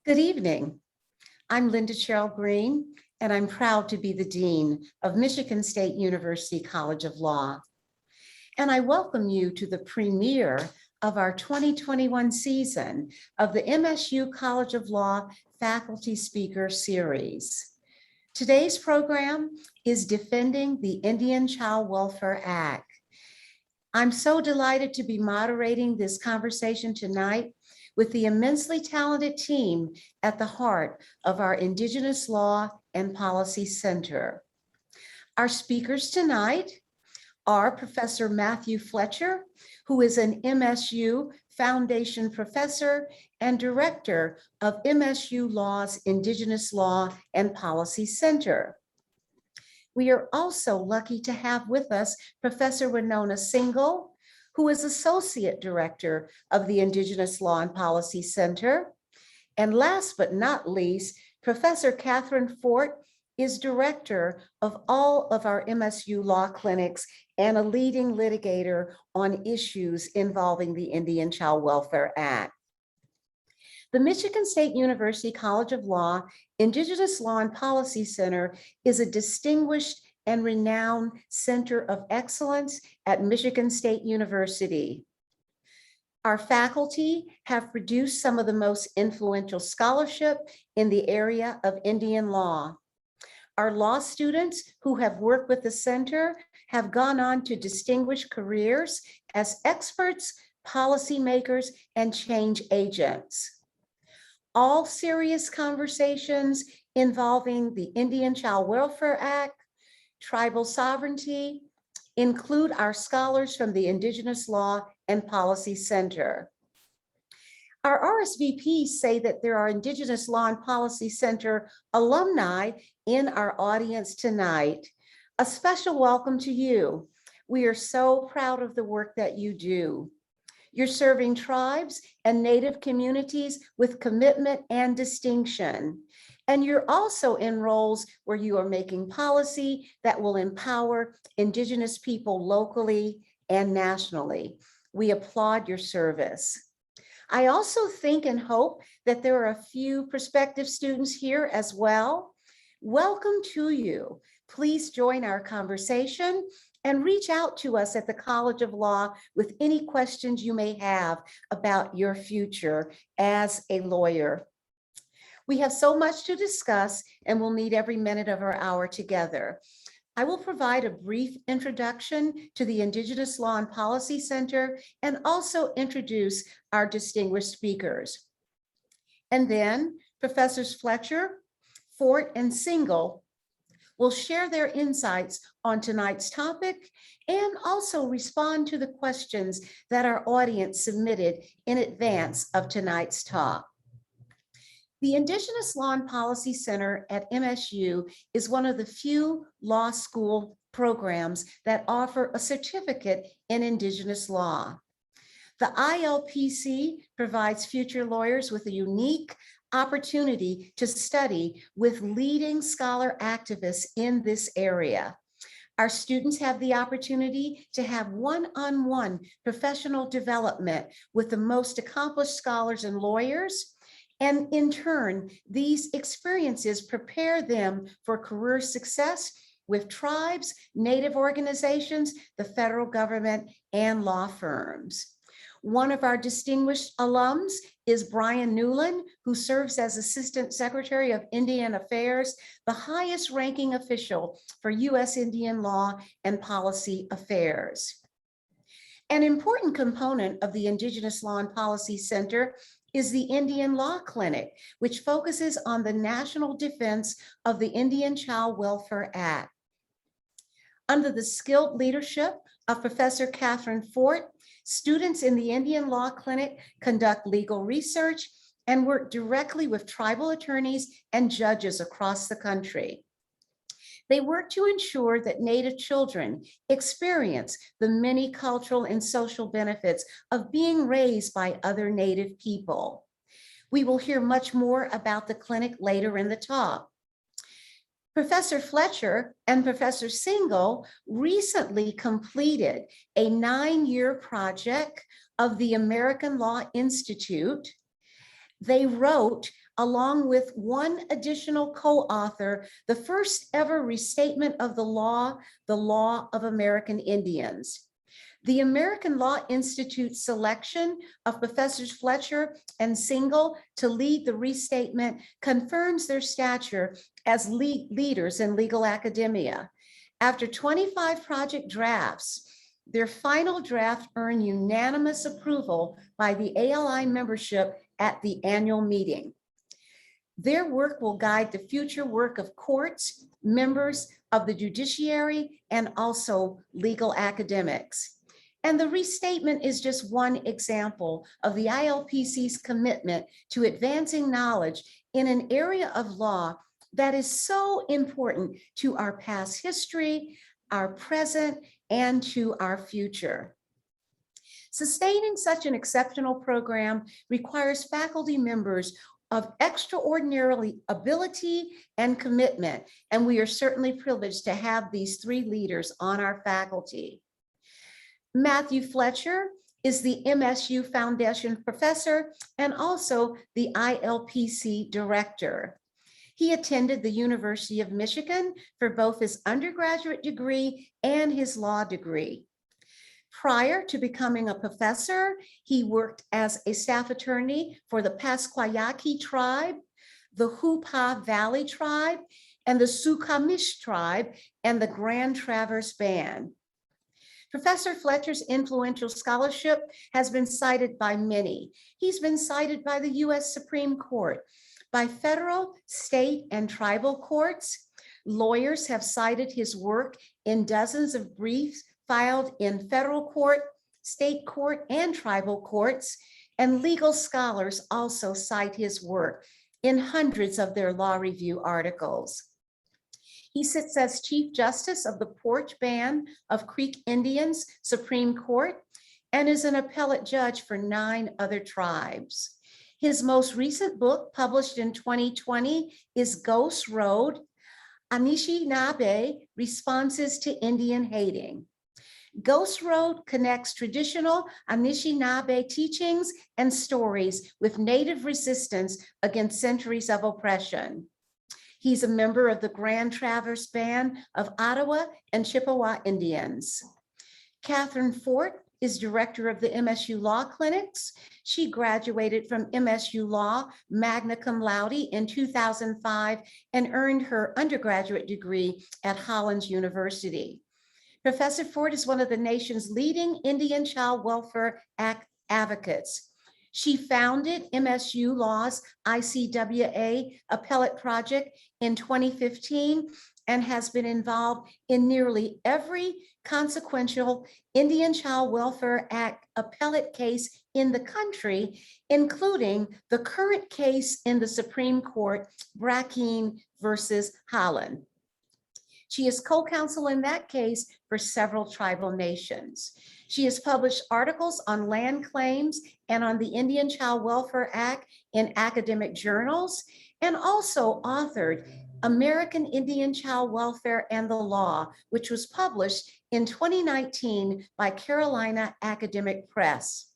Good evening. I'm Linda Cheryl Green, and I'm proud to be the Dean of Michigan State University College of Law. And I welcome you to the premiere of our 2021 season of the MSU College of Law Faculty Speaker Series. Today's program is Defending the Indian Child Welfare Act. I'm so delighted to be moderating this conversation tonight with the immensely talented team at the heart of our Indigenous Law and Policy Center. Our speakers tonight are Professor Matthew Fletcher, who is an MSU Foundation Professor and Director of MSU Law's Indigenous Law and Policy Center. We are also lucky to have with us Professor Wenona Singel, who is Associate Director of the Indigenous Law and Policy Center. And last but not least, Professor Kathryn is Director of all of our MSU law clinics and a leading litigator on issues involving the Indian Child Welfare Act. The Michigan State University College of Law Indigenous Law and Policy Center is a distinguished and renowned center of excellence at Michigan State University. Our faculty have produced some of the most influential scholarship in the area of Indian law. Our law students who have worked with the center have gone on to distinguished careers as experts, policymakers, and change agents. All serious conversations involving the Indian Child Welfare Act, tribal sovereignty, include our scholars from the Indigenous Law and Policy Center. Our RSVPs say that there are Indigenous Law and Policy Center alumni in our audience tonight. A special welcome to you. We are so proud of the work that you do. You're serving tribes and Native communities with commitment and distinction. And you're also in roles where you are making policy that will empower Indigenous people locally and nationally. We applaud your service. I also think and hope that there are a few prospective students here as well. Welcome to you. Please join our conversation and reach out to us at the College of Law with any questions you may have about your future as a lawyer. We have so much to discuss and we'll need every minute of our hour together. I will provide a brief introduction to the Indigenous Law and Policy Center and also introduce our distinguished speakers. And then Professors Fletcher, Fort, and Singel will share their insights on tonight's topic and also respond to the questions that our audience submitted in advance of tonight's talk. The Indigenous Law and Policy Center at MSU is one of the few law school programs that offer a certificate in Indigenous law. The ILPC provides future lawyers with a unique opportunity to study with leading scholar activists in this area. Our students have the opportunity to have one-on-one professional development with the most accomplished scholars and lawyers. And in turn, these experiences prepare them for career success with tribes, Native organizations, the federal government, and law firms. One of our distinguished alums is Brian Newland, who serves as Assistant Secretary of Indian Affairs, the highest ranking official for U.S. Indian law and policy affairs. An important component of the Indigenous Law and Policy Center is the Indian Law Clinic, which focuses on the national defense of the Indian Child Welfare Act. Under the skilled leadership of Professor Kathryn, students in the Indian Law Clinic conduct legal research and work directly with tribal attorneys and judges across the country. They work to ensure that Native children experience the many cultural and social benefits of being raised by other Native people. We will hear much more about the clinic later in the talk. Professor Fletcher and Professor Singel recently completed a 9-year project of the American Law Institute. They wrote along with one additional co-author, the first ever restatement of the law of American Indians. The American Law Institute's selection of Professors Fletcher and Singel to lead the restatement confirms their stature as leaders in legal academia. After 25 project drafts, their final draft earned unanimous approval by the ALI membership at the annual meeting. Their work will guide the future work of courts, members of the judiciary, and also legal academics. And the restatement is just one example of the ILPC's commitment to advancing knowledge in an area of law that is so important to our past history, our present, and to our future. Sustaining such an exceptional program requires faculty members of extraordinary ability and commitment, and we are certainly privileged to have these three leaders on our faculty. Matthew Fletcher is the MSU Foundation Professor and also the ILPC Director. He attended the University of Michigan for both his undergraduate degree and his law degree. Prior to becoming a professor, he worked as a staff attorney for the Pasquayaqui tribe, the Hupa Valley tribe, and the Suquamish tribe, and the Grand Traverse Band. Professor Fletcher's influential scholarship has been cited by many. He's been cited by the US Supreme Court, by federal, state, and tribal courts. Lawyers have cited his work in dozens of briefs filed in federal court, state court, and tribal courts, and legal scholars also cite his work in hundreds of their law review articles. He sits as Chief Justice of the Porch Band of Creek Indians Supreme Court and is an appellate judge for 9 other tribes. His most recent book, published in 2020, is Ghost Road, Anishinaabe Responses to Indian Hating. Ghost Road connects traditional Anishinaabe teachings and stories with Native resistance against centuries of oppression. He's a member of the Grand Traverse Band of Ottawa and Chippewa Indians. Kathryn is director of the MSU Law Clinics. She graduated from MSU Law magna cum laude in 2005 and earned her undergraduate degree at Hollins University. Professor Ford is one of the nation's leading Indian child welfare advocates. She founded MSU Law's ICWA appellate project in 2015 and has been involved in nearly every consequential Indian Child Welfare Act appellate case in the country, including the current case in the Supreme Court, Brackeen versus Holland. She is co-counsel in that case for several tribal nations. She has published articles on land claims and on the Indian Child Welfare Act in academic journals, and also authored American Indian Child Welfare and the Law, which was published in 2019 by Carolina Academic Press.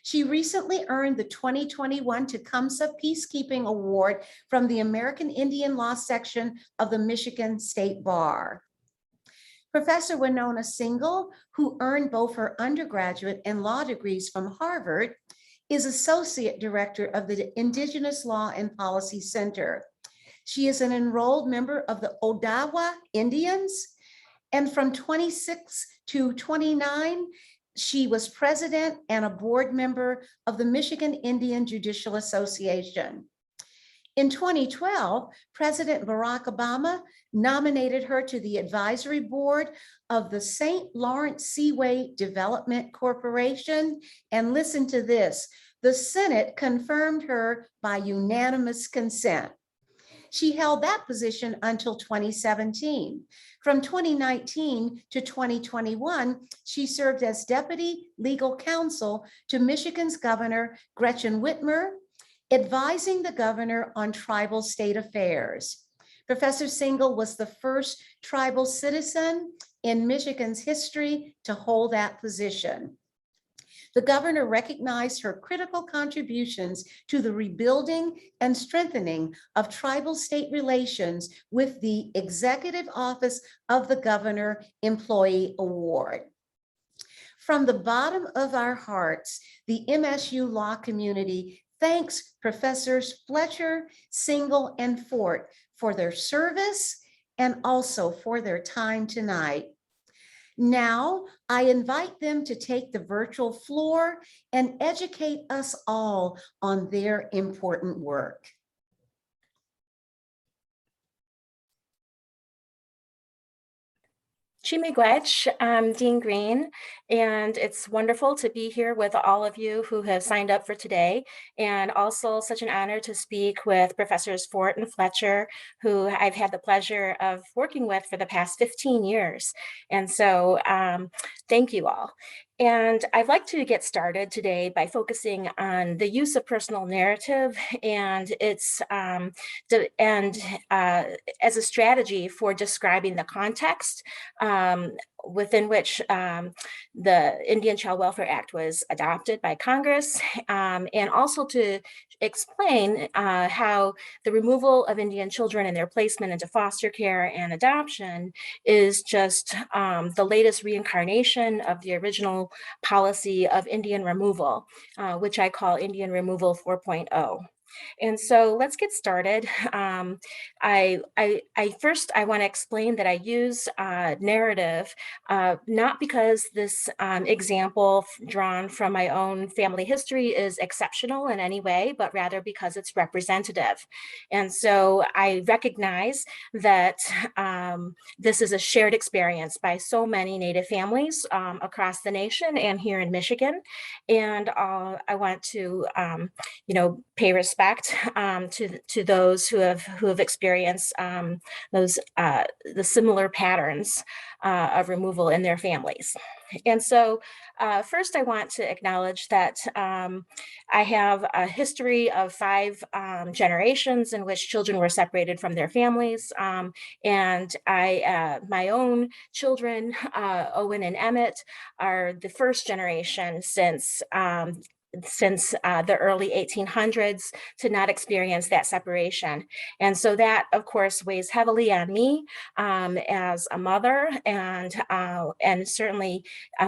She recently earned the 2021 Tecumseh Peacekeeping Award from the American Indian Law section of the Michigan State Bar. Professor Wenona Singel, who earned both her undergraduate and law degrees from Harvard, is Associate Director of the Indigenous Law and Policy Center. She is an enrolled member of the Odawa Indians, and from 26 to 29, she was president and a board member of the Michigan Indian Judicial Association. In 2012, President Barack Obama nominated her to the advisory board of the St. Lawrence Seaway Development Corporation. And listen to this, the Senate confirmed her by unanimous consent. She held that position until 2017. From 2019 to 2021, she served as deputy legal counsel to Michigan's Governor Gretchen Whitmer, advising the governor on tribal state affairs. Professor Singel was the first tribal citizen in Michigan's history to hold that position. The governor recognized her critical contributions to the rebuilding and strengthening of tribal-state relations with the Executive Office of the Governor Employee Award. From the bottom of our hearts, the MSU law community thanks Professors Fletcher, Singel, and Fort for their service and also for their time tonight. Now, I invite them to take the virtual floor and educate us all on their important work. Chimigwech, I'm Dean Green, and it's wonderful to be here with all of you who have signed up for today, and also such an honor to speak with Professors Fort and Fletcher, who I've had the pleasure of working with for the past 15 years. And so thank you all. And I'd like to get started today by focusing on the use of personal narrative and its as a strategy for describing the context within which the Indian Child Welfare Act was adopted by Congress, and also to explain how the removal of Indian children and their placement into foster care and adoption is just the latest reincarnation of the original policy of Indian removal, which I call Indian Removal 4.0. And so let's get started. First, I want to explain that I use narrative, not because this example drawn from my own family history is exceptional in any way, but rather because it's representative. And so I recognize that this is a shared experience by so many Native families across the nation and here in Michigan. And I want to, pay respect to those who have experienced the similar patterns of removal in their families. And so first I want to acknowledge that I have a history of 5 generations in which children were separated from their families. And my own children, Owen and Emmett, are the first generation since the early 1800s to not experience that separation. And so that, of course, weighs heavily on me as a mother, and certainly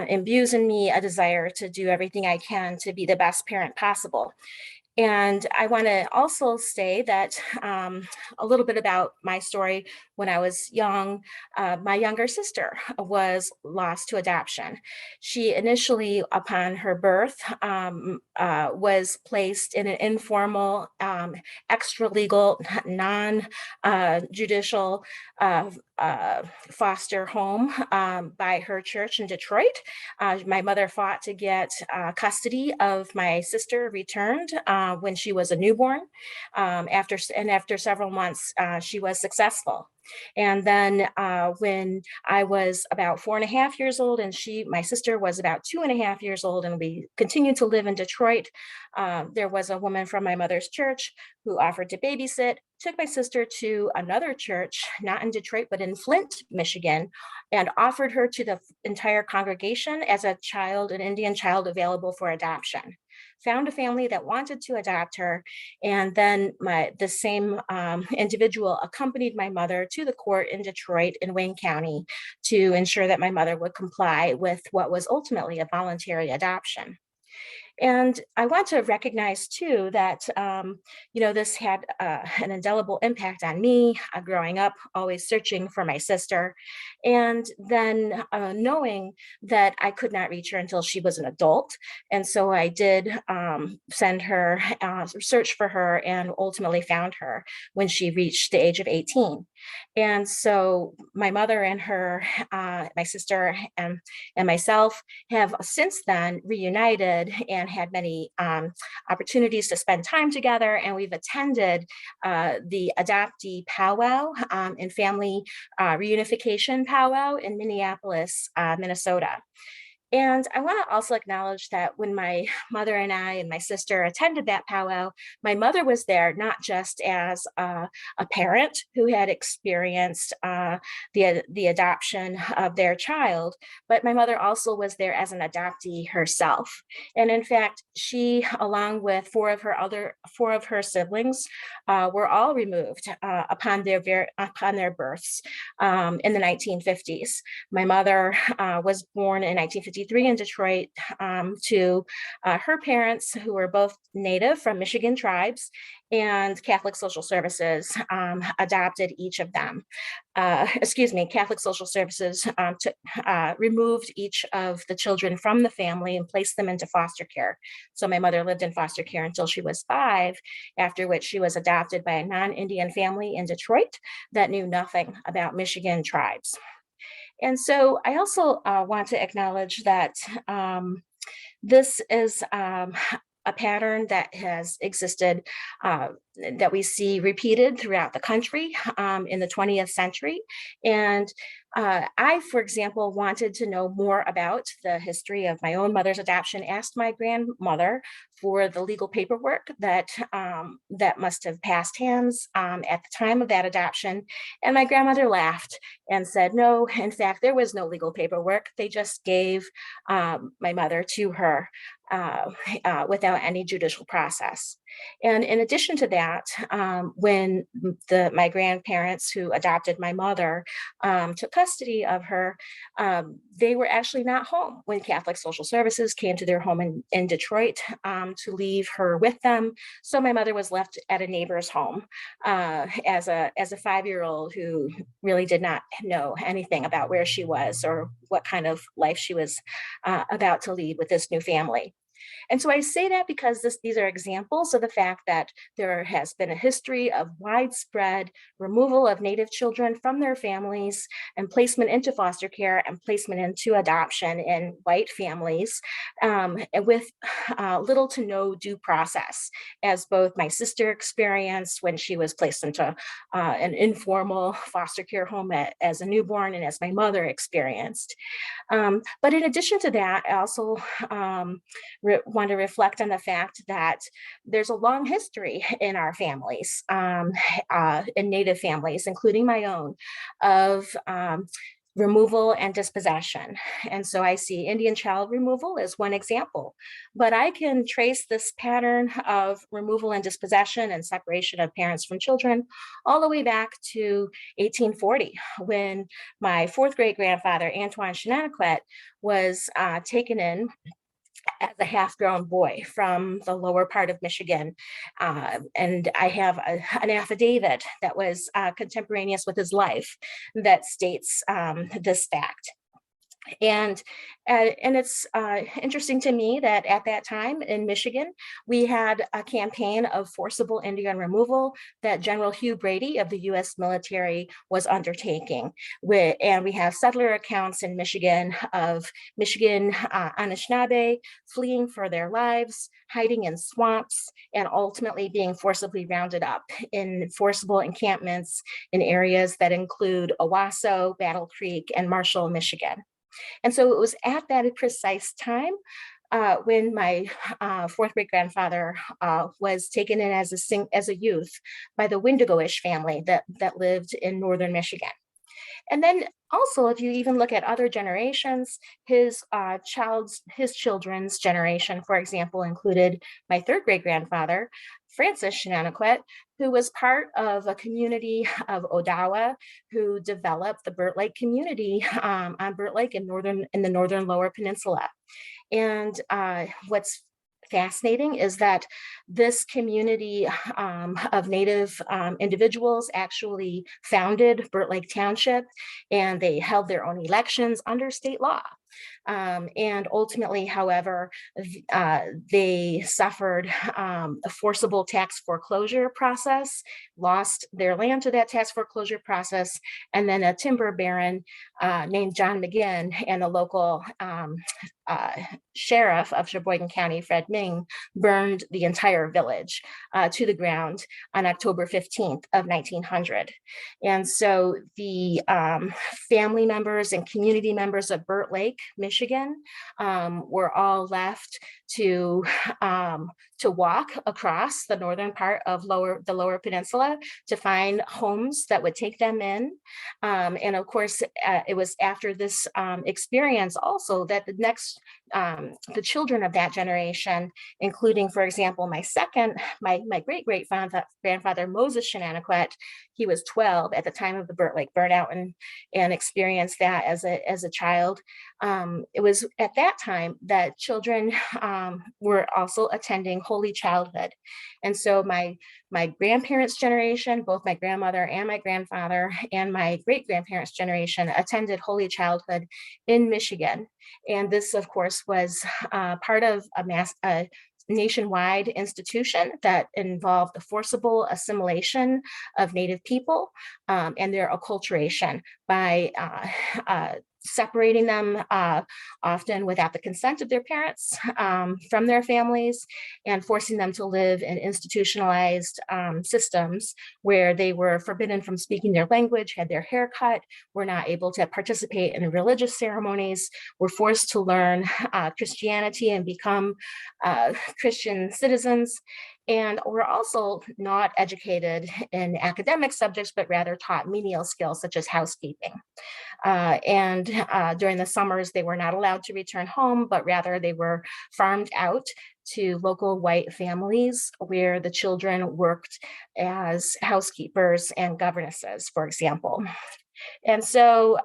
imbues in me a desire to do everything I can to be the best parent possible. And I want to also say that a little bit about my story. When I was young, my younger sister was lost to adoption. She initially, upon her birth, was placed in an informal, extra-legal, non-judicial foster home by her church in Detroit. My mother fought to get custody of my sister returned when she was a newborn. After several months, she was successful. And then when I was about 4.5 years old, and my sister was about 2.5 years old, and we continued to live in Detroit, there was a woman from my mother's church who offered to babysit, took my sister to another church, not in Detroit, but in Flint, Michigan, and offered her to the entire congregation as an Indian child available for adoption. Found a family that wanted to adopt her, and then the same individual accompanied my mother to the court in Detroit in Wayne County to ensure that my mother would comply with what was ultimately a voluntary adoption. And I want to recognize too that, this had an indelible impact on me growing up, always searching for my sister. And then knowing that I could not reach her until she was an adult. And so I did send her, search for her, and ultimately found her when she reached the age of 18. And so my mother and her, my sister and myself have since then reunited and had many opportunities to spend time together. And we've attended the adoptee powwow and family reunification powwow in Minneapolis, Minnesota. And I want to also acknowledge that when my mother and I and my sister attended that powwow, my mother was there not just as a parent who had experienced the adoption of their child, but my mother also was there as an adoptee herself. And in fact, she, along with four of her siblings, were all removed upon their births in the 1950s. My mother was born in 1953 in Detroit to her parents, who were both native from Michigan tribes, and Catholic Social Services adopted each of them. Catholic Social Services removed each of the children from the family and placed them into foster care. So my mother lived in foster care until she was 5, after which she was adopted by a non-Indian family in Detroit that knew nothing about Michigan tribes. And so I also want to acknowledge that this is a pattern that has existed, that we see repeated throughout the country in the 20th century. And I, for example, wanted to know more about the history of my own mother's adoption, asked my grandmother for the legal paperwork that must have passed hands at the time of that adoption. And my grandmother laughed and said, no, in fact, there was no legal paperwork. They just gave my mother to her without any judicial process. And in addition to that, when my grandparents who adopted my mother took custody of her, they were actually not home when Catholic Social Services came to their home in Detroit to leave her with them. So my mother was left at a neighbor's home as a 5-year-old who really did not know anything about where she was or what kind of life she was about to lead with this new family. And so I say that because these are examples of the fact that there has been a history of widespread removal of Native children from their families and placement into foster care and placement into adoption in white families, with little to no due process, as both my sister experienced when she was placed into an informal foster care home as a newborn, and as my mother experienced. But in addition to that, I also want to reflect on the fact that there's a long history in our families, in Native families, including my own, of removal and dispossession. And so I see Indian child removal as one example, but I can trace this pattern of removal and dispossession and separation of parents from children all the way back to 1840, when my 4th great grandfather, Antoine Shenanigans, was taken in as a half-grown boy from the lower part of Michigan. And I have an affidavit that was contemporaneous with his life that states this fact. And it's interesting to me that at that time in Michigan, we had a campaign of forcible Indian removal that General Hugh Brady of the U.S. military was undertaking. And we have settler accounts in Michigan of Michigan Anishinaabe fleeing for their lives, hiding in swamps, and ultimately being forcibly rounded up in forcible encampments in areas that include Owasso, Battle Creek, and Marshall, Michigan. And so it was at that precise time when my 4th great grandfather was taken in as a youth by the Wendigo-ish family that lived in northern Michigan. And then also, if you even look at other generations, his children's generation, for example, included my 3rd great grandfather, Francis Shenanigans, who was part of a community of Odawa who developed the Burt Lake community on Burt Lake in the northern Lower Peninsula. And what's fascinating is that this community of Native individuals actually founded Burt Lake Township, and they held their own elections under state law. And ultimately, however, they suffered a forcible tax foreclosure process, lost their land to that tax foreclosure process, and then a timber baron named John McGinn and the local sheriff of Sheboygan County, Fred Ming, burned the entire village to the ground on October 15th of 1900. And so the family members and community members of Burt Lake Lake, Michigan, were all left to walk across the northern part of the Lower Peninsula to find homes that would take them in. And of course, it was after this experience also that the children of that generation, including, for example, my great-great-grandfather, Moses Shenanigans, he was 12 at the time of the Lake burnout and experienced that as a child. It was at that time that children were also attending Holy Childhood. And so my grandparents' generation, both my grandmother and my grandfather, and my great-grandparents' generation attended Holy Childhood in Michigan. And this, of course, was part of a nationwide institution that involved the forcible assimilation of Native people and their acculturation by separating them often without the consent of their parents from their families, and forcing them to live in institutionalized systems where they were forbidden from speaking their language, had their hair cut, were not able to participate in religious ceremonies, were forced to learn Christianity and become Christian citizens, and were also not educated in academic subjects, but rather taught menial skills such as housekeeping. And during the summers, they were not allowed to return home, but rather they were farmed out to local white families where the children worked as housekeepers and governesses, for example. And so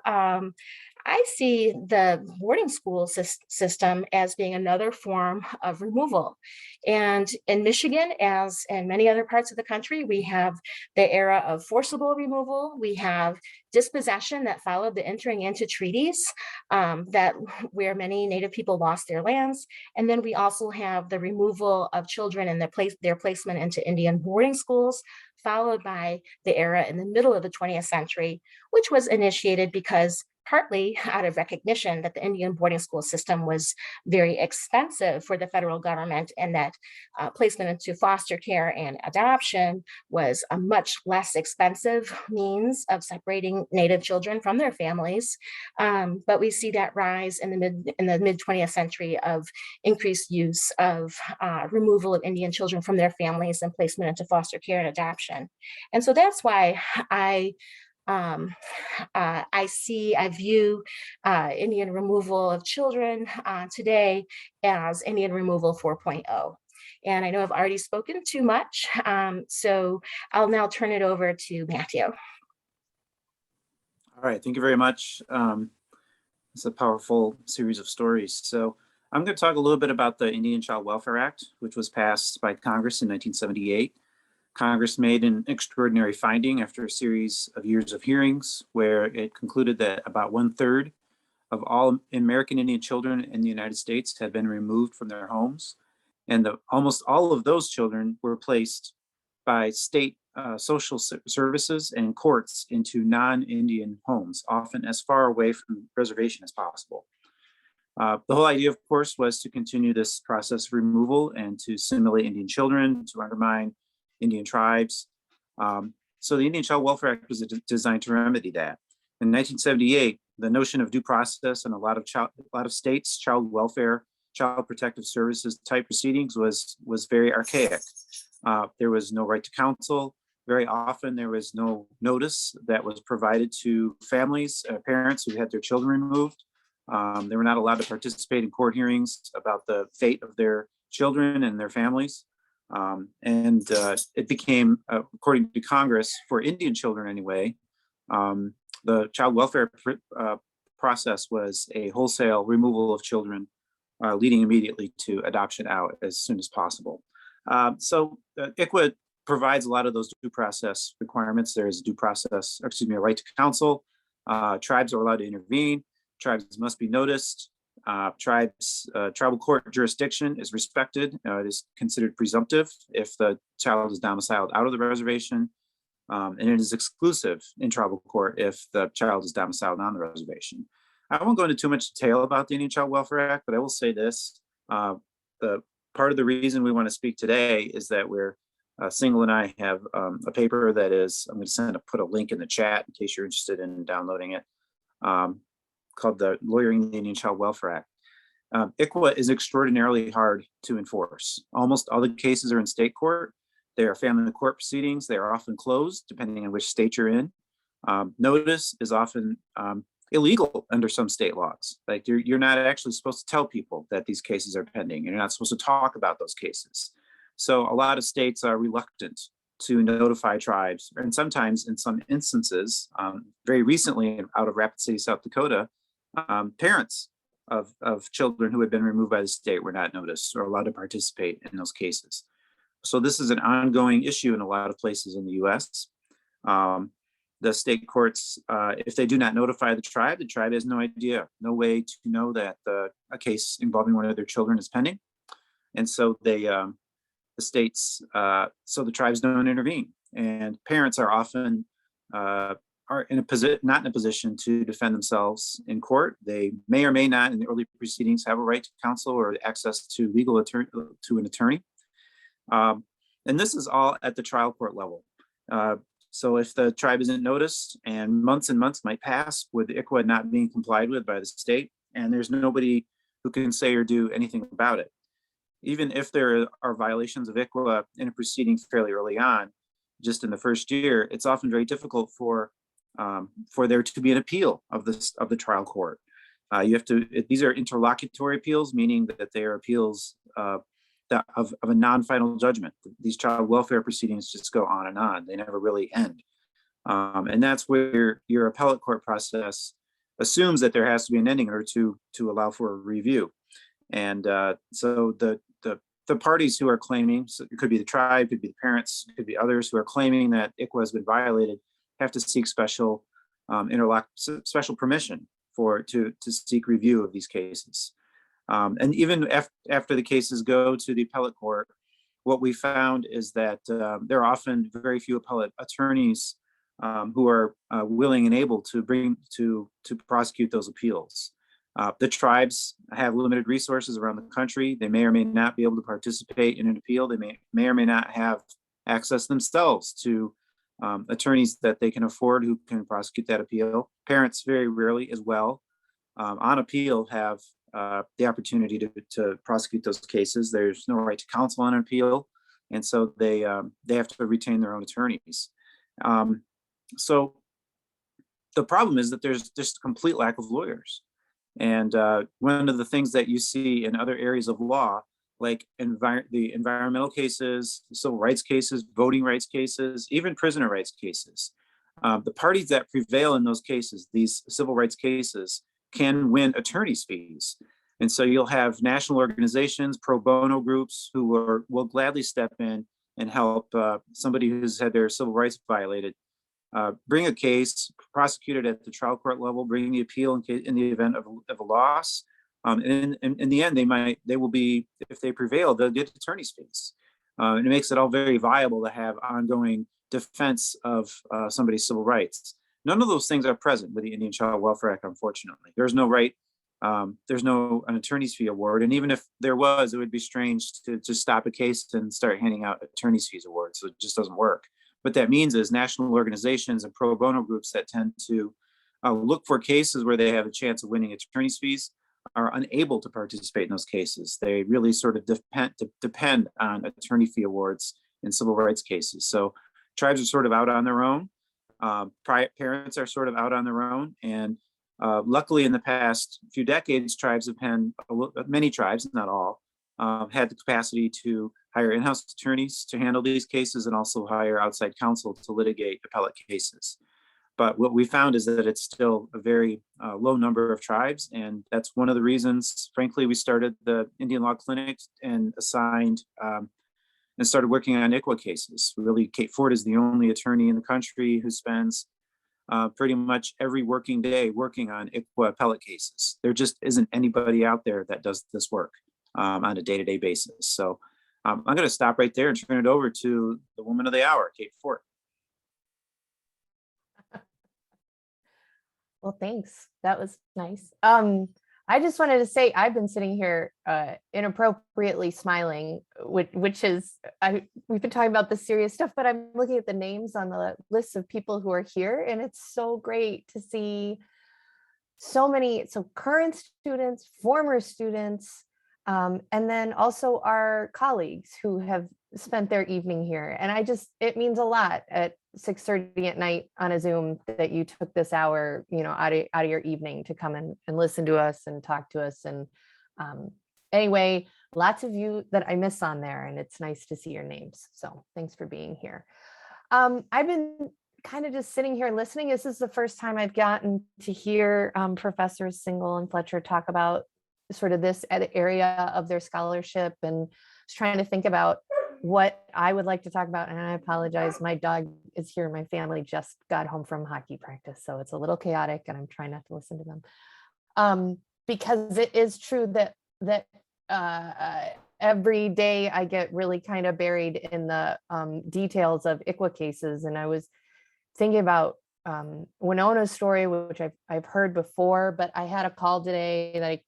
I see the boarding school system as being another form of removal. And in Michigan, as in many other parts of the country, we have the era of forcible removal. We have dispossession that followed the entering into treaties where many Native people lost their lands. And then we also have the removal of children and their placement into Indian boarding schools, followed by the era in the middle of the 20th century, which was initiated because partly out of recognition that the Indian boarding school system was very expensive for the federal government, and that placement into foster care and adoption was a much less expensive means of separating Native children from their families. But we see that rise in the mid 20th century of increased use of removal of Indian children from their families and placement into foster care and adoption. And so that's why I view Indian removal of children today as Indian removal 4.0. And I know I've already spoken too much, so I'll now turn it over to Matthew. All right, thank you very much. It's a powerful series of stories. So I'm going to talk a little bit about the Indian Child Welfare Act, which was passed by Congress in 1978. Congress made an extraordinary finding after a series of years of hearings where it concluded that about 1/3 of all American Indian children in the United States had been removed from their homes. And almost all of those children were placed by state social services and courts into non-Indian homes, often as far away from the reservation as possible. The whole idea, of course, was to continue this process of removal and to assimilate Indian children, to undermine Indian tribes. So the Indian Child Welfare Act was designed to remedy that. In 1978, the notion of due process in a lot of states, child welfare, child protective services type proceedings was very archaic. There was no right to counsel. Very often there was no notice that was provided to families, parents who had their children removed. They were not allowed to participate in court hearings about the fate of their children and their families. It became, according to Congress, for Indian children anyway, the child welfare process was a wholesale removal of children, leading immediately to adoption out as soon as possible. So ICWA provides a lot of those due process requirements. There is a a right to counsel. Tribes are allowed to intervene. Tribes must be noticed. Tribal court jurisdiction is respected. It is considered presumptive if the child is domiciled out of the reservation, and it is exclusive in tribal court if the child is domiciled on the reservation. I won't go into too much detail about the Indian Child Welfare Act, but I will say this. The part of the reason we want to speak today is that Singel and I have a paper that is, I'm going to put a link in the chat in case you're interested in downloading it. called the Lawyering the Indian Child Welfare Act. ICWA is extraordinarily hard to enforce. Almost all the cases are in state court. They are family court proceedings. They are often closed, depending on which state you're in. Notice is often illegal under some state laws. Like you're not actually supposed to tell people that these cases are pending. You're not supposed to talk about those cases. So a lot of states are reluctant to notify tribes, and sometimes in some instances, very recently out of Rapid City, South Dakota, parents of children who had been removed by the state were not noticed or allowed to participate in those cases. So this is an ongoing issue in a lot of places in the US. The state courts, if they do not notify the tribe has no idea, no way to know that a case involving one of their children is pending. And so the states, so the tribes don't intervene. And parents are often are in a position, not in a position to defend themselves in court. They may or may not in the early proceedings have a right to counsel or access to legal attorney, to an attorney. And this is all at the trial court level. So if the tribe isn't noticed and months might pass with ICWA not being complied with by the state, and there's nobody who can say or do anything about it. Even if there are violations of ICWA in a proceeding fairly early on, just in the first year, it's often very difficult for there to be an appeal of the trial court. You have to, these are interlocutory appeals, meaning that they are appeals of a non-final judgment. These child welfare proceedings just go on and on. They never really end. And that's where your appellate court process assumes that there has to be an ending in order to allow for a review. And so the parties who are claiming, so it could be the tribe, could be the parents, could be others who are claiming that ICWA has been violated, have to seek special special permission to seek review of these cases. And even after the cases go to the appellate court, what we found is that there are often very few appellate attorneys who are willing and able to prosecute those appeals. The tribes have limited resources around the country. They may or may not be able to participate in an appeal. They may or may not have access themselves to attorneys that they can afford who can prosecute that appeal. Parents very rarely as well on appeal have the opportunity to prosecute those cases. There's no right to counsel on an appeal. And so they have to retain their own attorneys. So the problem is that there's just a complete lack of lawyers. And one of the things that you see in other areas of law, like the environmental cases, civil rights cases, voting rights cases, even prisoner rights cases, the parties that prevail in those cases, these civil rights cases, can win attorney's fees. And so you'll have national organizations, pro bono groups who will gladly step in and help somebody who's had their civil rights violated, bring a case, prosecute it at the trial court level, bring the appeal in the event of a loss. And in the end, they will be, if they prevail, they'll get attorney's fees. And it makes it all very viable to have ongoing defense of somebody's civil rights. None of those things are present with the Indian Child Welfare Act, unfortunately. There's no right, there's no an attorney's fee award. And even if there was, it would be strange to just stop a case and start handing out attorney's fees awards. So it just doesn't work. What that means is national organizations and pro bono groups that tend to look for cases where they have a chance of winning attorney's fees are unable to participate in those cases. They really sort of depend on attorney fee awards in civil rights cases. So tribes are sort of out on their own. Parents are sort of out on their own. And luckily in the past few decades, many tribes, not all, had the capacity to hire in-house attorneys to handle these cases and also hire outside counsel to litigate appellate cases. But what we found is that it's still a very low number of tribes. And that's one of the reasons, frankly, we started the Indian Law Clinic and assigned and started working on ICWA cases. Really, Kate Ford is the only attorney in the country who spends pretty much every working day working on ICWA appellate cases. There just isn't anybody out there that does this work on a day-to-day basis. So I'm going to stop right there and turn it over to the woman of the hour, Kate Ford. Well, thanks. That was nice. I just wanted to say I've been sitting here inappropriately smiling, which is, we've been talking about this serious stuff, but I'm looking at the names on the list of people who are here, and it's so great to see so many, so current students, former students, and then also our colleagues who have spent their evening here. And it means a lot at 6:30 at night on a Zoom that you took this hour, out of your evening to come and listen to us and talk to us. And anyway, lots of you that I miss on there, and it's nice to see your names. So thanks for being here. I've been kind of just sitting here listening. This is the first time I've gotten to hear Professors Singel and Fletcher talk about sort of this area of their scholarship, and was trying to think about what I would like to talk about. And I apologize, my dog is here. My family just got home from hockey practice, so it's a little chaotic, and I'm trying not to listen to them. Because it is true that every day I get really kind of buried in the details of ICWA cases. And I was thinking about Wenona's story, which I've heard before, but I had a call today that I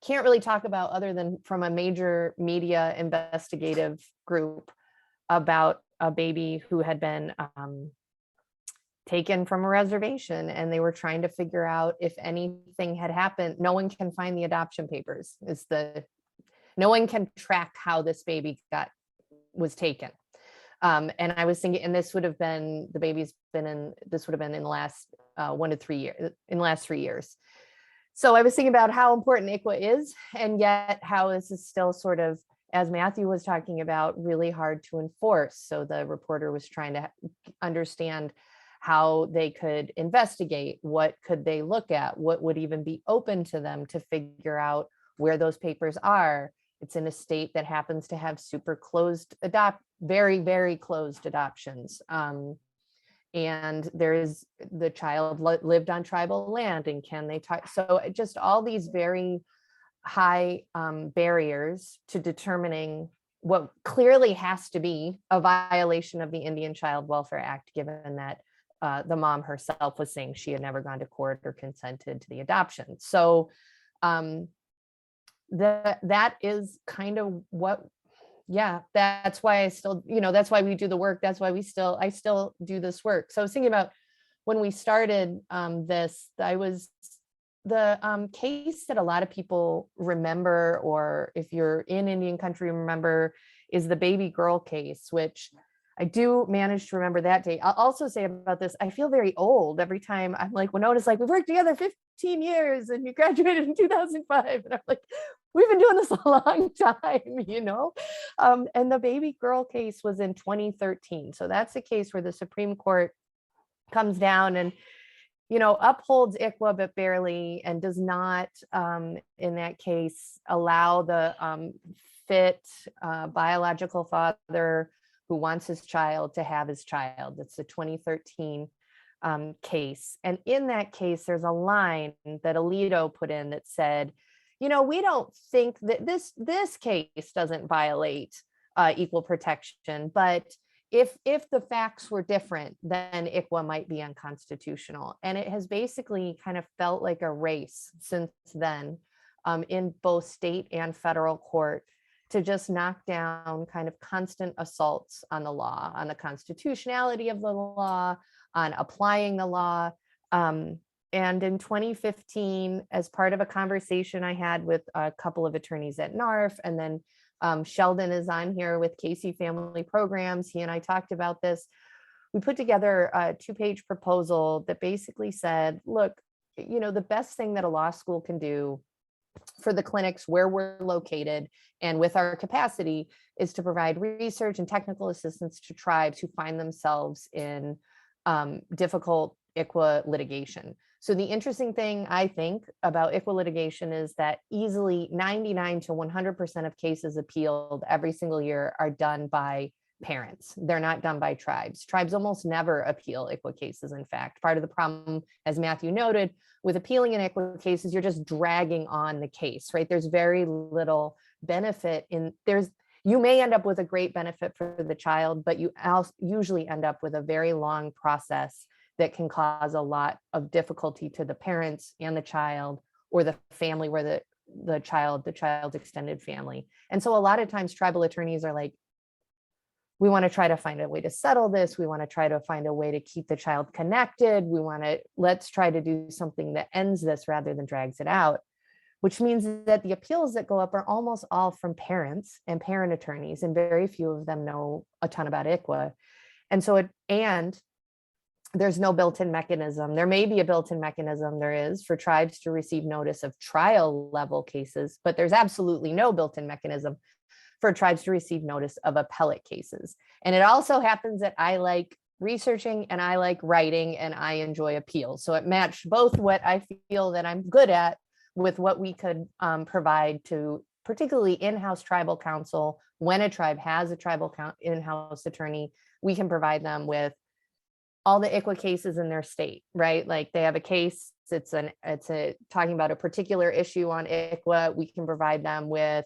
can't really talk about other than from a major media investigative group about a baby who had been taken from a reservation, and they were trying to figure out if anything had happened. No one can find the adoption papers. No one can track how this baby was taken. And I was thinking, and this would have been in the last 1 to 3 years, in the last 3 years. So I was thinking about how important ICWA is, and yet how this is still sort of, as Matthew was talking about, really hard to enforce. So the reporter was trying to understand how they could investigate, what could they look at, what would even be open to them to figure out where those papers are. It's in a state that happens to have super closed very, very closed adoptions. And the child lived on tribal land, and can they talk? So just all these very high barriers to determining what clearly has to be a violation of the Indian Child Welfare Act, given that the mom herself was saying she had never gone to court or consented to the adoption. So that is kind of what, that's why I still, that's why we do the work. That's why I still do this work. So I was thinking about when we started this, the case that a lot of people remember, or if you're in Indian country, remember, is the baby girl case, which I do manage to remember that day. I'll also say about this, I feel very old every time I'm like, Wenona's like, we've worked together 15 years and you graduated in 2005. And I'm like, we've been doing this a long time, and the baby girl case was in 2013. So that's a case where the Supreme Court comes down and, upholds ICWA, but barely, and does not, in that case, allow the fit biological father who wants his child to have his child. It's the 2013 case. And in that case, there's a line that Alito put in that said, we don't think that this case doesn't violate equal protection, but if the facts were different, then ICWA might be unconstitutional. And it has basically kind of felt like a race since then in both state and federal court to just knock down kind of constant assaults on the law, on the constitutionality of the law, on applying the law. And in 2015, as part of a conversation I had with a couple of attorneys at NARF, and then Sheldon is on here with Casey Family Programs, he and I talked about this. We put together a 2-page proposal that basically said, look, the best thing that a law school can do for the clinics where we're located and with our capacity is to provide research and technical assistance to tribes who find themselves in difficult ICWA litigation. So the interesting thing I think about ICWA litigation is that easily 99 to 100% of cases appealed every single year are done by parents. They're not done by tribes. Tribes almost never appeal ICWA cases. In fact, part of the problem, as Matthew noted, with appealing in ICWA cases, you're just dragging on the case, right? There's very little benefit you may end up with a great benefit for the child, but you usually end up with a very long process that can cause a lot of difficulty to the parents and the child, or the family where the child's extended family. And so a lot of times tribal attorneys are like, we want to try to find a way to settle this. We want to try to find a way to keep the child connected. Let's try to do something that ends this rather than drags it out, which means that the appeals that go up are almost all from parents and parent attorneys, and very few of them know a ton about ICWA. And there's no built-in mechanism. There may be a built-in mechanism, there is, for tribes to receive notice of trial level cases, but there's absolutely no built-in mechanism for tribes to receive notice of appellate cases. And it also happens that I like researching and I like writing and I enjoy appeals. So it matched both what I feel that I'm good at with what we could provide to particularly in-house tribal counsel. When a tribe has a tribal in-house attorney, we can provide them with all the ICWA cases in their state, right? Like they have a case, it's talking about a particular issue on ICWA. We can provide them with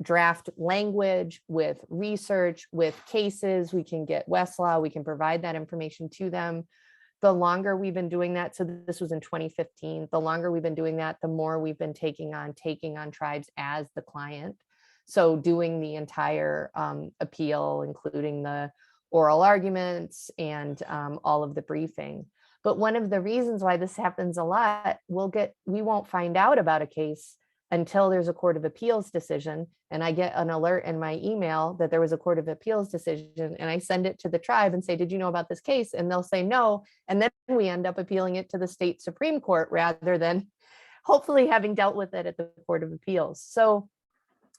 draft language, with research, with cases. We can get Westlaw, we can provide that information to them. The longer we've been doing that, so this was in 2015, the longer we've been doing that, the more we've been taking on tribes as the client. So doing the entire appeal, including the oral arguments and all of the briefing. But one of the reasons why this happens a lot, we won't find out about a case until there's a Court of Appeals decision. And I get an alert in my email that there was a Court of Appeals decision, and I send it to the tribe and say, did you know about this case? And they'll say no. And then we end up appealing it to the state Supreme Court rather than hopefully having dealt with it at the Court of Appeals. So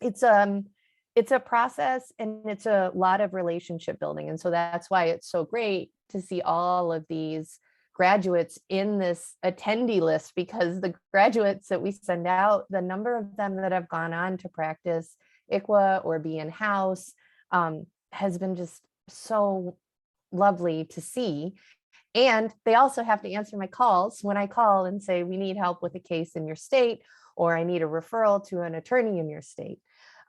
it's a process, and it's a lot of relationship building. And so that's why it's so great to see all of these graduates in this attendee list, because the graduates that we send out, the number of them that have gone on to practice ICWA or be in-house has been just so lovely to see. And they also have to answer my calls when I call and say, we need help with a case in your state, or I need a referral to an attorney in your state.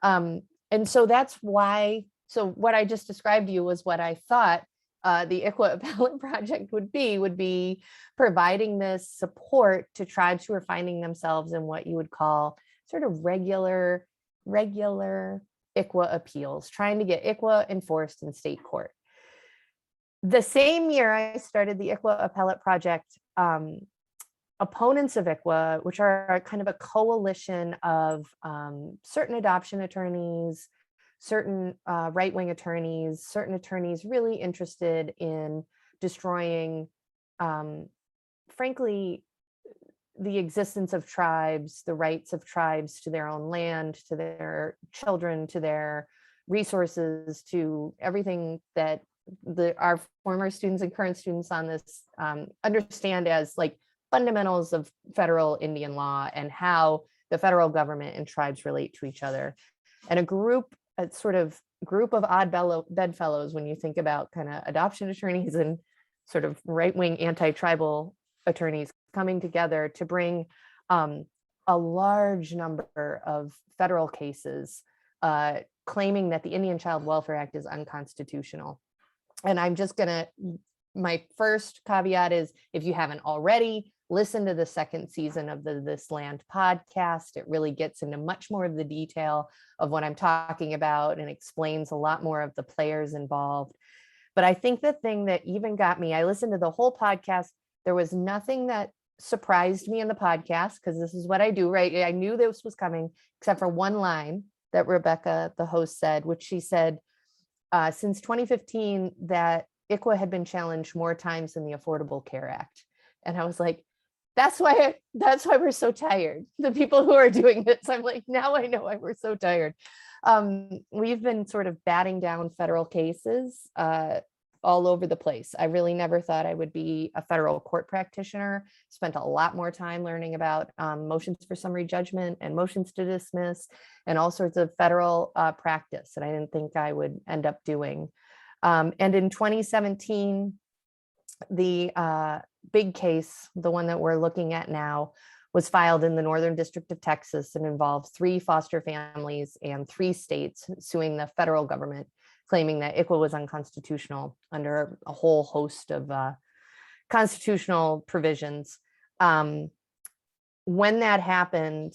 And so that's why, so what I just described to you was what I thought the ICWA Appellate Project would be providing this support to tribes who are finding themselves in what you would call sort of regular ICWA appeals, trying to get ICWA enforced in state court. The same year I started the ICWA Appellate Project, opponents of ICWA, which are kind of a coalition of certain adoption attorneys, certain right-wing attorneys, certain attorneys really interested in destroying, frankly, the existence of tribes, the rights of tribes to their own land, to their children, to their resources, to everything that our former students and current students on this understand as like fundamentals of federal Indian law and how the federal government and tribes relate to each other. And a sort of group of odd bedfellows when you think about kind of adoption attorneys and sort of right-wing anti-tribal attorneys coming together to bring a large number of federal cases claiming that the Indian Child Welfare Act is unconstitutional. And I'm just gonna, my first caveat is, if you haven't already, listen to the second season of the This Land podcast. It really gets into much more of the detail of what I'm talking about and explains a lot more of the players involved. But I think the thing that even got me, I listened to the whole podcast. There was nothing that surprised me in the podcast, because this is what I do, right? I knew this was coming, except for one line that Rebecca, the host, said, which she said, since 2015, that ICWA had been challenged more times than the Affordable Care Act. And I was like, that's why we're so tired. The people who are doing this, I'm like, now I know why we're so tired. We've been sort of batting down federal cases all over the place. I really never thought I would be a federal court practitioner. Spent a lot more time learning about motions for summary judgment and motions to dismiss and all sorts of federal practice that I didn't think I would end up doing. And in 2017, the big case, the one that we're looking at now, was filed in the Northern District of Texas and involves 3 foster families and 3 states suing the federal government, claiming that ICWA was unconstitutional under a whole host of constitutional provisions. When that happened,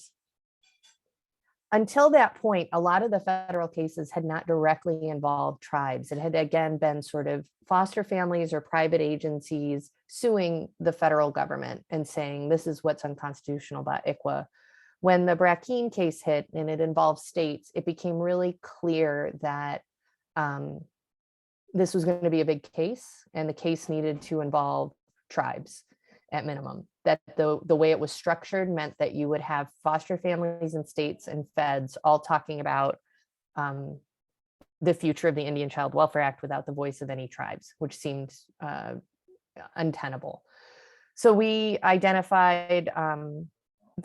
until that point, a lot of the federal cases had not directly involved tribes. It had again been sort of foster families or private agencies suing the federal government and saying, this is what's unconstitutional about ICWA. When the Brackeen case hit and it involved states, it became really clear that this was going to be a big case, and the case needed to involve tribes at minimum. That the way it was structured meant that you would have foster families and states and feds all talking about the future of the Indian Child Welfare Act without the voice of any tribes, which seemed untenable. So we identified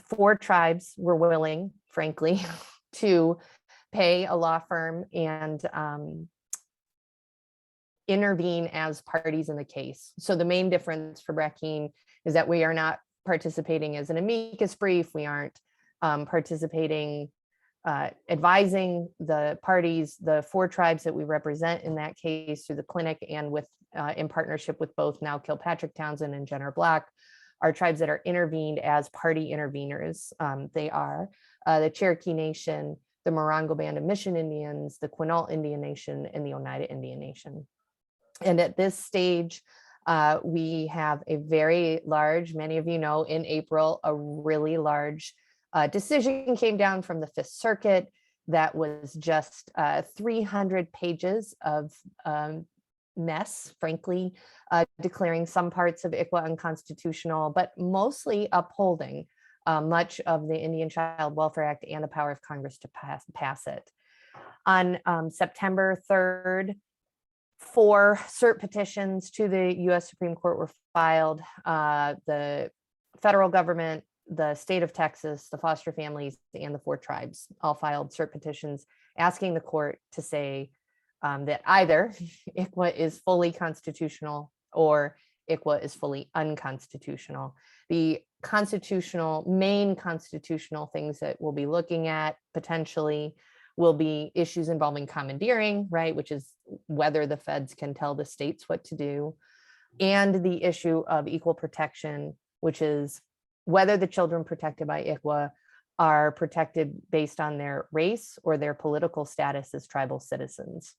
4 tribes were willing, frankly, to pay a law firm and intervene as parties in the case. So the main difference for Brackeen is that we are not participating as an amicus brief. We aren't participating, advising the parties. The 4 tribes that we represent in that case through the clinic and with in partnership with both now Kilpatrick Townsend and Jenner Block are tribes that are intervened as party interveners. They are the Cherokee Nation, the Morongo Band of Mission Indians, the Quinault Indian Nation, and the Oneida Indian Nation. And at this stage, we have a very large, many of you know, in April, a really large decision came down from the Fifth Circuit that was just 300 pages of mess, frankly, declaring some parts of ICWA unconstitutional, but mostly upholding much of the Indian Child Welfare Act and the power of Congress to pass it. On September 3rd, 4 cert petitions to the US Supreme Court were filed. The federal government, the state of Texas, the foster families, and the 4 tribes all filed cert petitions asking the court to say that either ICWA is fully constitutional or ICWA is fully unconstitutional. The main constitutional things that we'll be looking at potentially will be issues involving commandeering, right, which is whether the feds can tell the states what to do, and the issue of equal protection, which is whether the children protected by ICWA are protected based on their race or their political status as tribal citizens.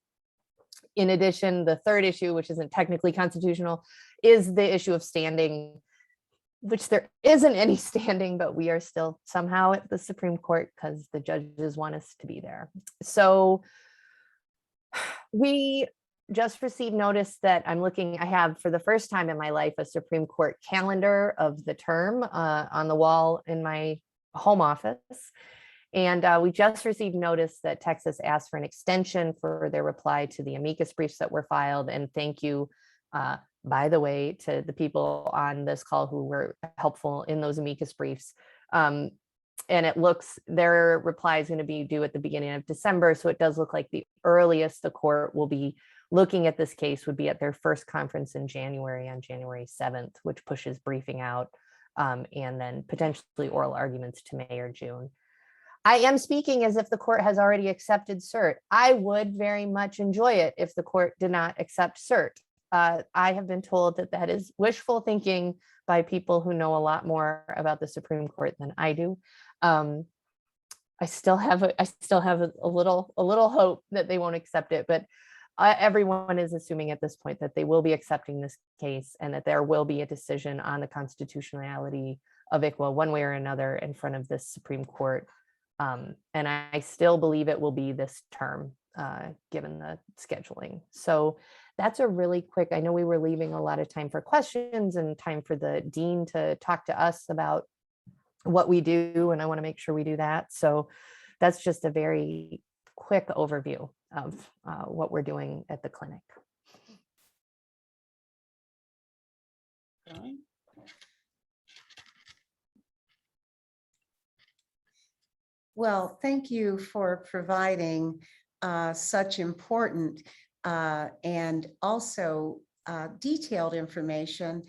In addition, the third issue, which isn't technically constitutional, is the issue of standing, which there isn't any standing, but we are still somehow at the Supreme Court because the judges want us to be there. So we just received notice that I have for the first time in my life a Supreme Court calendar of the term on the wall in my home office. And we just received notice that Texas asked for an extension for their reply to the amicus briefs that were filed. And thank you, by the way, to the people on this call who were helpful in those amicus briefs. And it looks, their reply is going to be due at the beginning of December. So it does look like the earliest the court will be looking at this case would be at their first conference in January on January 7th, which pushes briefing out and then potentially oral arguments to May or June. I am speaking as if the court has already accepted cert. I would very much enjoy it if the court did not accept cert. I have been told that that is wishful thinking by people who know a lot more about the Supreme Court than I do. I still have a little hope that they won't accept it, but everyone is assuming at this point that they will be accepting this case and that there will be a decision on the constitutionality of ICWA one way or another in front of this Supreme Court. And I still believe it will be this term, given the scheduling. So that's a really quick, I know we were leaving a lot of time for questions and time for the dean to talk to us about what we do, and I want to make sure we do that. So that's just a very quick overview of what we're doing at the clinic. Okay. Well, thank you for providing such important and also detailed information.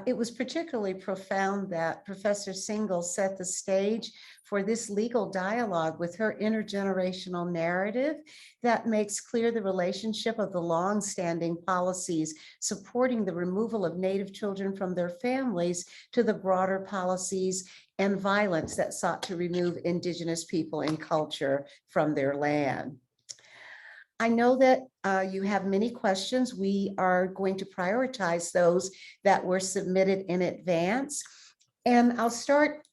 It was particularly profound that Professor Singel set the stage for this legal dialogue with her intergenerational narrative that makes clear the relationship of the longstanding policies supporting the removal of Native children from their families to the broader policies and violence that sought to remove Indigenous people and culture from their land. I know that you have many questions. We are going to prioritize those that were submitted in advance. And I'll start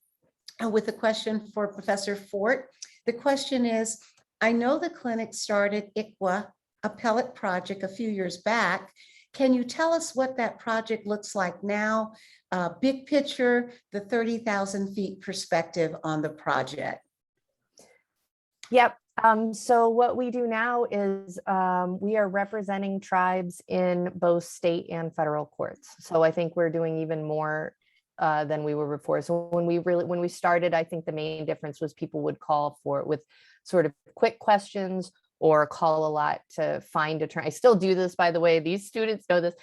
with a question for Professor Fort. The question is, I know the clinic started ICWA appellate project a few years back. Can you tell us what that project looks like now? Big picture, the 30,000 feet perspective on the project. Yep. So what we do now is we are representing tribes in both state and federal courts. So I think we're doing even more than we were before. So when we started, I think the main difference was people would call for it with sort of quick questions or call a lot to find attorney. I still do this, by the way. These students know this.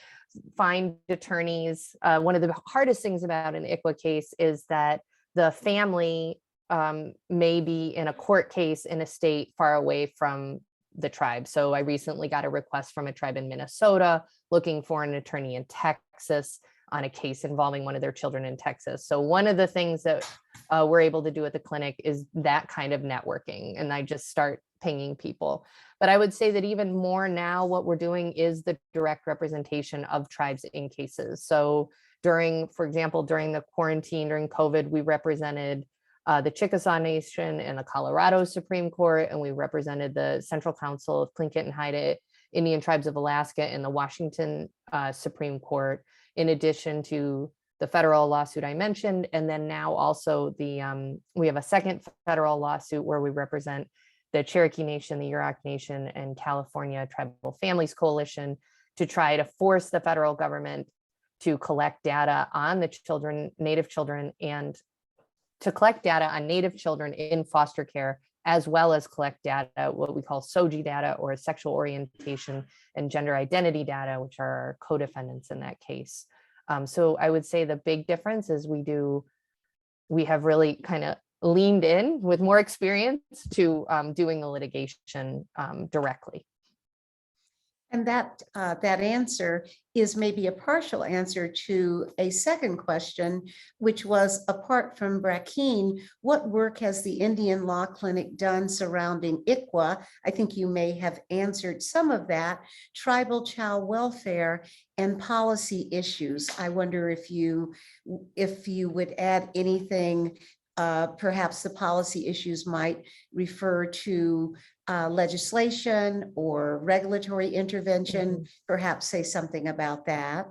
Find attorneys. One of the hardest things about an ICWA case is that the family may be in a court case in a state far away from the tribe. So I recently got a request from a tribe in Minnesota looking for an attorney in Texas on a case involving one of their children in Texas. So one of the things that we're able to do at the clinic is that kind of networking, and I just start pinging people. But I would say that even more now, what we're doing is the direct representation of tribes in cases. So for example, during the quarantine, during COVID, we represented the Chickasaw Nation in the Colorado Supreme Court, and we represented the Central Council of Tlingit and Haida Indian Tribes of Alaska in the Washington Supreme Court, in addition to the federal lawsuit I mentioned. And then now also we have a second federal lawsuit where we represent the Cherokee Nation, the Yurok Nation, and California Tribal Families Coalition to try to force the federal government to collect data on the children, Native children, and to collect data on Native children in foster care, as well as collect data, what we call SOGI data, or sexual orientation and gender identity data, which are our co-defendants in that case. So I would say the big difference is we have really kind of leaned in with more experience to doing the litigation directly. And that answer is maybe a partial answer to a second question, which was, apart from Brackeen, what work has the Indian Law Clinic done surrounding ICWA? I think you may have answered some of that. Tribal child welfare and policy issues. I wonder if you would add anything. Perhaps the policy issues might refer to legislation or regulatory intervention. Perhaps say something about that.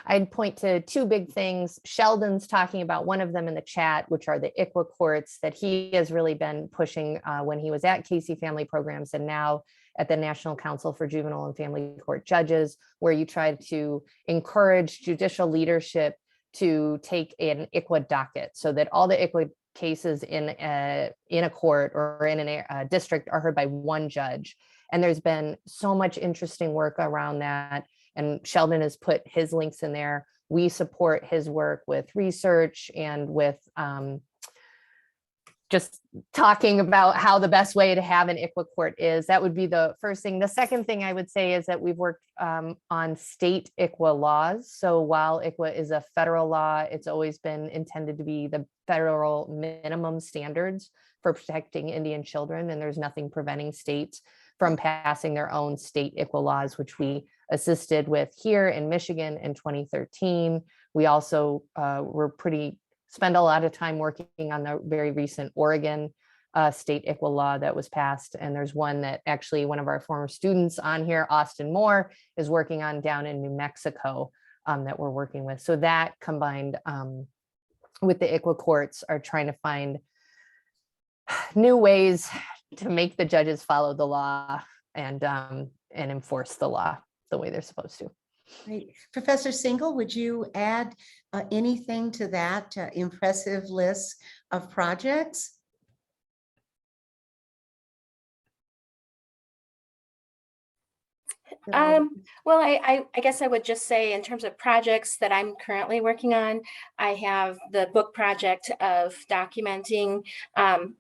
I'd point to two big things. Sheldon's talking about one of them in the chat, which are the ICWA courts that he has really been pushing when he was at Casey Family Programs and now at the National Council for Juvenile and Family Court Judges, where you try to encourage judicial leadership to take an ICWA docket so that all the ICWA cases in a court or in a district are heard by one judge. And there's been so much interesting work around that. And Sheldon has put his links in there. We support his work with research and with just talking about how the best way to have an ICWA court is. That would be the first thing. The second thing I would say is that we've worked on state ICWA laws. So while ICWA is a federal law, it's always been intended to be the federal minimum standards for protecting Indian children. And there's nothing preventing states from passing their own state ICWA laws, which we assisted with here in Michigan in 2013. We also spend a lot of time working on the very recent Oregon state ICWA law that was passed. And there's one that actually one of our former students on here, Austin Moore, is working on down in New Mexico that we're working with. So that combined with the ICWA courts are trying to find new ways to make the judges follow the law and enforce the law the way they're supposed to. Great. Professor Singel, would you add anything to that impressive list of projects? Well, I guess I would just say in terms of projects that I'm currently working on, I have the book project of documenting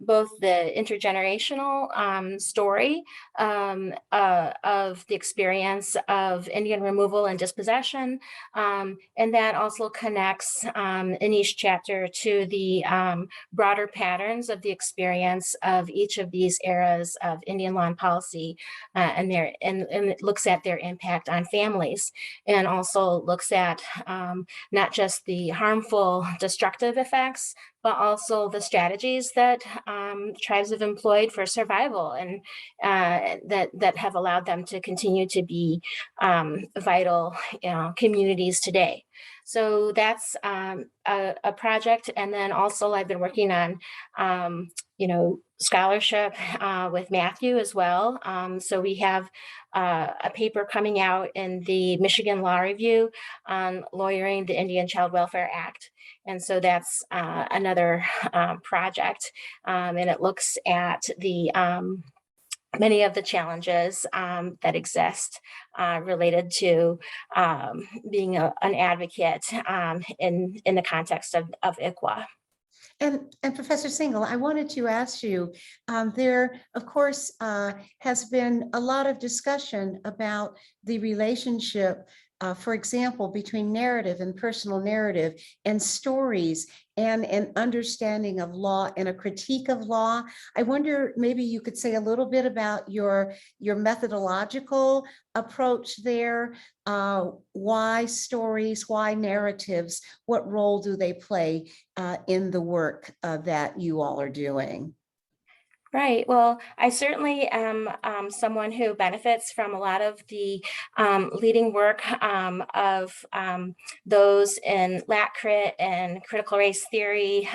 both the intergenerational story of the experience of Indian removal and dispossession. And that also connects in each chapter to the broader patterns of the experience of each of these eras of Indian law and policy, and it looks at their impact on families, and also looks at not just the harmful, destructive effects, but also the strategies that tribes have employed for survival, and that have allowed them to continue to be vital communities today. So that's a project. And then also I've been working on scholarship with Matthew as well. So we have a paper coming out in the Michigan Law Review on lawyering the Indian Child Welfare Act. And so that's another project. And it looks at the many of the challenges that exist related to being an advocate in the context of ICWA. And Professor Singel, I wanted to ask you, there, of course, has been a lot of discussion about the relationship, for example, between narrative and personal narrative and stories and an understanding of law and a critique of law. I wonder, maybe you could say a little bit about your methodological approach there. Why stories, why narratives, what role do they play in the work that you all are doing? Right. Well, I certainly am someone who benefits from a lot of the leading work of those in lat crit and critical race theory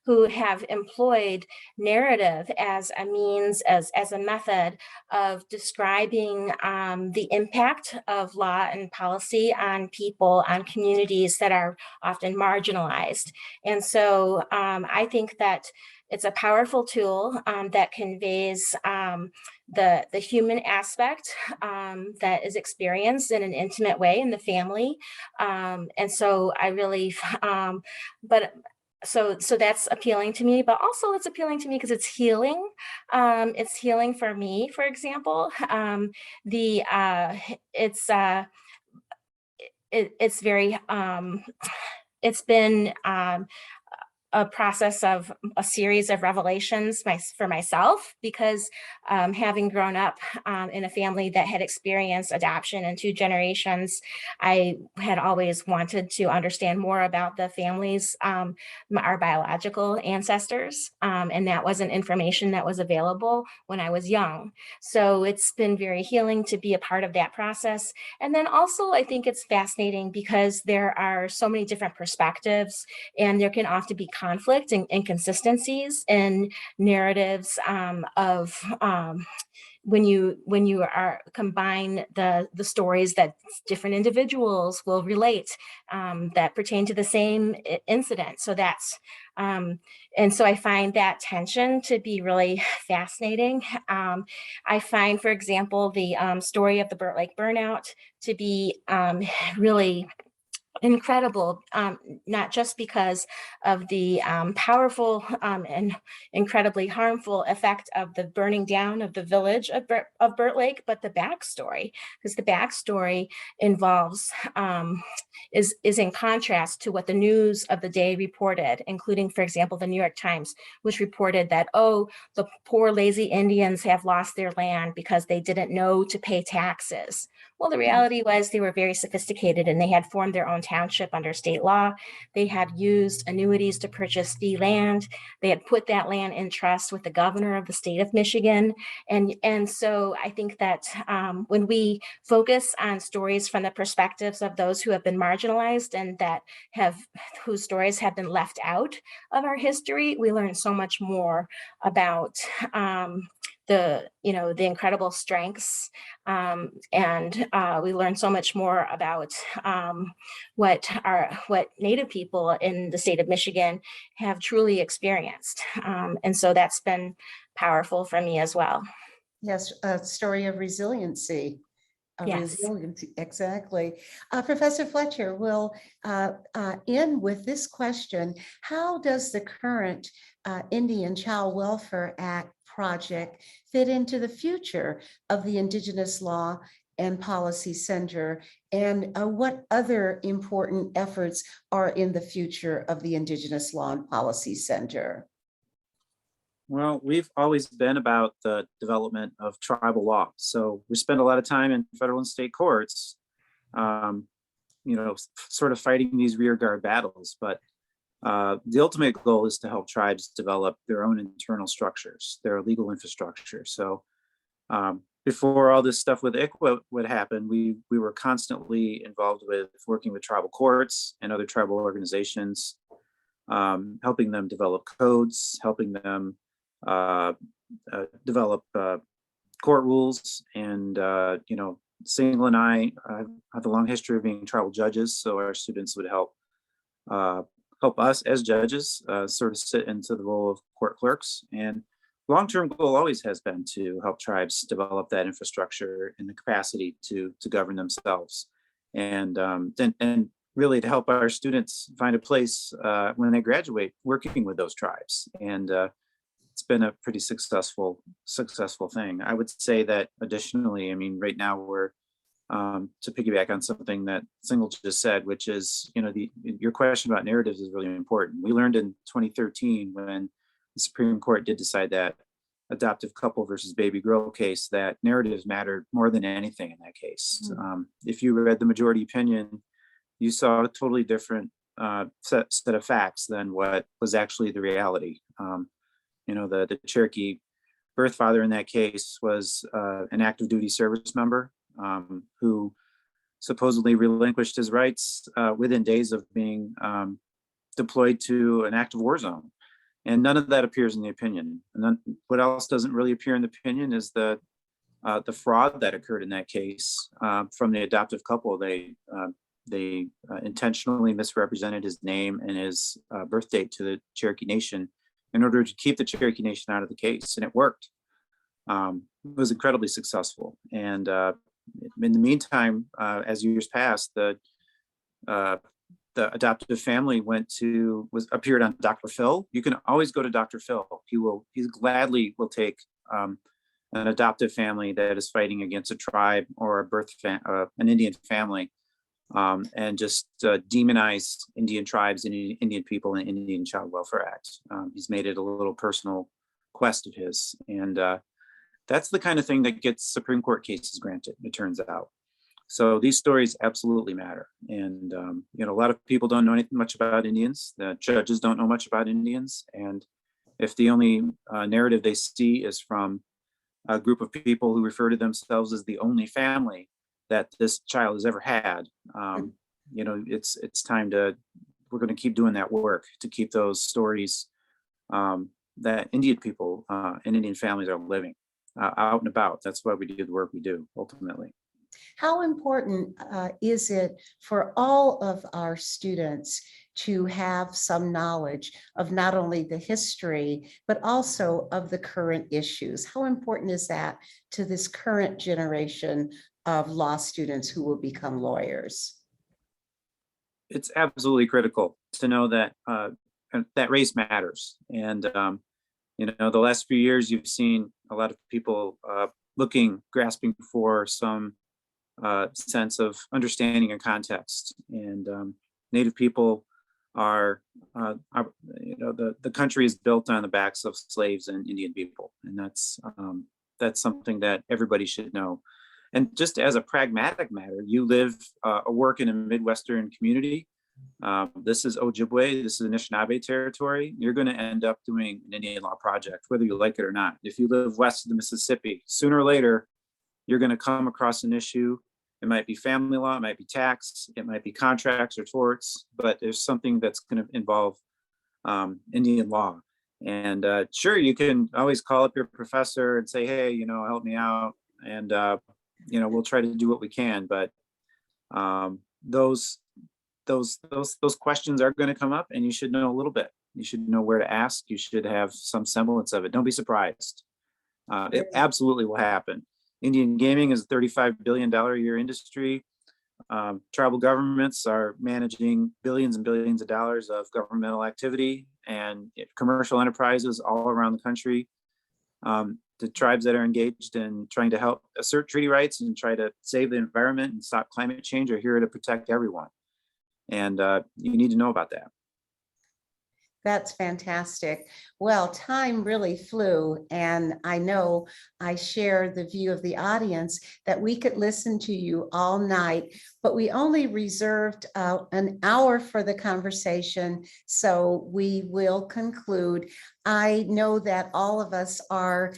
who have employed narrative as a means, as a method of describing the impact of law and policy on people, on communities that are often marginalized. And so I think that it's a powerful tool that conveys the human aspect that is experienced in an intimate way in the family. And so I really, so that's appealing to me, but also it's appealing to me because it's healing. It's healing for me, for example. It's very, it's been a process of a series of revelations for myself, because having grown up in a family that had experienced adoption in 2 generations, I had always wanted to understand more about the families, our biological ancestors, and that wasn't information that was available when I was young. So it's been very healing to be a part of that process. And then also I think it's fascinating because there are so many different perspectives, and there can often be conflict and inconsistencies in narratives of when you are combine the stories that different individuals will relate that pertain to the same incident. So that's and so I find that tension to be really fascinating. I find, for example, the story of the Burt Lake burnout to be really incredible, not just because of the powerful and incredibly harmful effect of the burning down of the village of Burt Lake, but the backstory, because the backstory involves is in contrast to what the news of the day reported, including, for example, the New York Times, which reported that, oh, the poor lazy Indians have lost their land because they didn't know to pay taxes. Well, the reality was they were very sophisticated, and they had formed their own township under state law. They had used annuities to purchase fee land. They had put that land in trust with the governor of the state of Michigan. And so I think that when we focus on stories from the perspectives of those who have been marginalized and whose stories have been left out of our history, we learn so much more about the incredible strengths, and we learn so much more about what Native people in the state of Michigan have truly experienced, and so that's been powerful for me as well. Yes, a story of resiliency. Yes. resiliency, exactly. Professor Fletcher will end with this question. How does the current Indian Child Welfare Act project fit into the future of the Indigenous Law and Policy Center? And what other important efforts are in the future of the Indigenous Law and Policy Center? Well, we've always been about the development of tribal law. So we spend a lot of time in federal and state courts, um, sort of fighting these rearguard battles. But the ultimate goal is to help tribes develop their own internal structures, their legal infrastructure. So before all this stuff with ICWA would happen, we were constantly involved with working with tribal courts and other tribal organizations, helping them develop codes, helping them develop court rules. And Singel and I have a long history of being tribal judges, so our students would help us as judges sort of sit into the role of court clerks. And long-term goal always has been to help tribes develop that infrastructure and the capacity to govern themselves, and really to help our students find a place when they graduate working with those tribes. And it's been a pretty successful thing. I would say that additionally, I mean, right now we're to piggyback on something that Singel just said, which is, your question about narratives is really important. We learned in 2013 when the Supreme Court did decide that adoptive couple versus baby girl case, that narratives mattered more than anything in that case. If you read the majority opinion, you saw a totally different set of facts than what was actually the reality. The Cherokee birth father in that case was an active duty service member who supposedly relinquished his rights within days of being deployed to an active war zone. And none of that appears in the opinion. And then what else doesn't really appear in the opinion is the fraud that occurred in that case from the adoptive couple. They intentionally misrepresented his name and his birth date to the Cherokee Nation in order to keep the Cherokee Nation out of the case, and it worked. It was incredibly successful. And in the meantime, as years passed, the adoptive family appeared on Dr. Phil. You can always go to Dr. Phil. He gladly will take an adoptive family that is fighting against a tribe or an Indian family, and just demonize Indian tribes and Indian people in the Indian Child Welfare Act. He's made it a little personal quest of his. And that's the kind of thing that gets Supreme Court cases granted, it turns out. So these stories absolutely matter. And, a lot of people don't know anything much about Indians. The judges don't know much about Indians. And if the only narrative they see is from a group of people who refer to themselves as the only family that this child has ever had, it's time we're going to keep doing that work to keep those stories that Indian people and Indian families are living out and about. That's why we do the work we do, ultimately. How important is it for all of our students to have some knowledge of not only the history, but also of the current issues? How important is that to this current generation of law students who will become lawyers? It's absolutely critical to know that that race matters. And, the last few years, you've seen a lot of people grasping for some sense of understanding and context. And Native people the country is built on the backs of slaves and Indian people. And that's something that everybody should know. And just as a pragmatic matter, you live or work in a Midwestern community. This is Ojibwe, this is Anishinaabe territory. You're going to end up doing an Indian law project, whether you like it or not. If you live west of the Mississippi, sooner or later, you're going to come across an issue. It might be family law, it might be tax, it might be contracts or torts, but there's something that's going to involve Indian law. And sure, you can always call up your professor and say, hey, help me out. And, we'll try to do what we can. But those questions are going to come up, and you should know a little bit. You should know where to ask. You should have some semblance of it. Don't be surprised. It absolutely will happen. Indian gaming is a $35 billion a year industry. Tribal governments are managing billions and billions of dollars of governmental activity and commercial enterprises all around the country. The tribes that are engaged in trying to help assert treaty rights and try to save the environment and stop climate change are here to protect everyone. And you need to know about that. That's fantastic. Well, time really flew, and I know I share the view of the audience that we could listen to you all night, but we only reserved an hour for the conversation, so we will conclude. I know that all of us are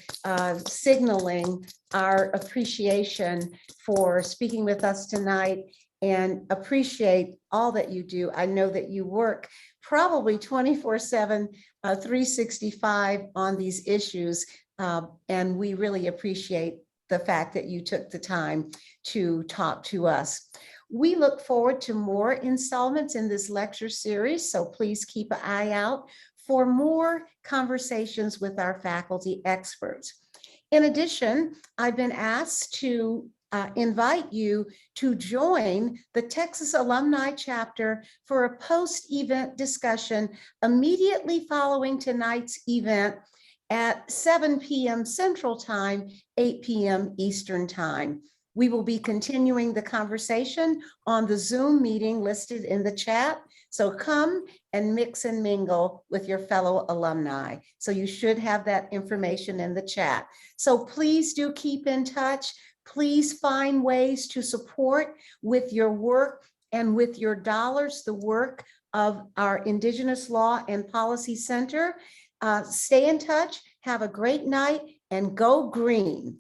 signaling our appreciation for speaking with us tonight and appreciate all that you do. I know that you work probably 24/7, 365 on these issues. And we really appreciate the fact that you took the time to talk to us. We look forward to more installments in this lecture series, so please keep an eye out for more conversations with our faculty experts. In addition, I've been asked to invite you to join the Texas Alumni Chapter for a post-event discussion immediately following tonight's event at 7 p.m. Central Time, 8 p.m. Eastern Time. We will be continuing the conversation on the Zoom meeting listed in the chat. So come and mix and mingle with your fellow alumni. So you should have that information in the chat. So please do keep in touch. Please find ways to support with your work and with your dollars the work of our Indigenous Law and Policy Center. Stay in touch, have a great night, and go green.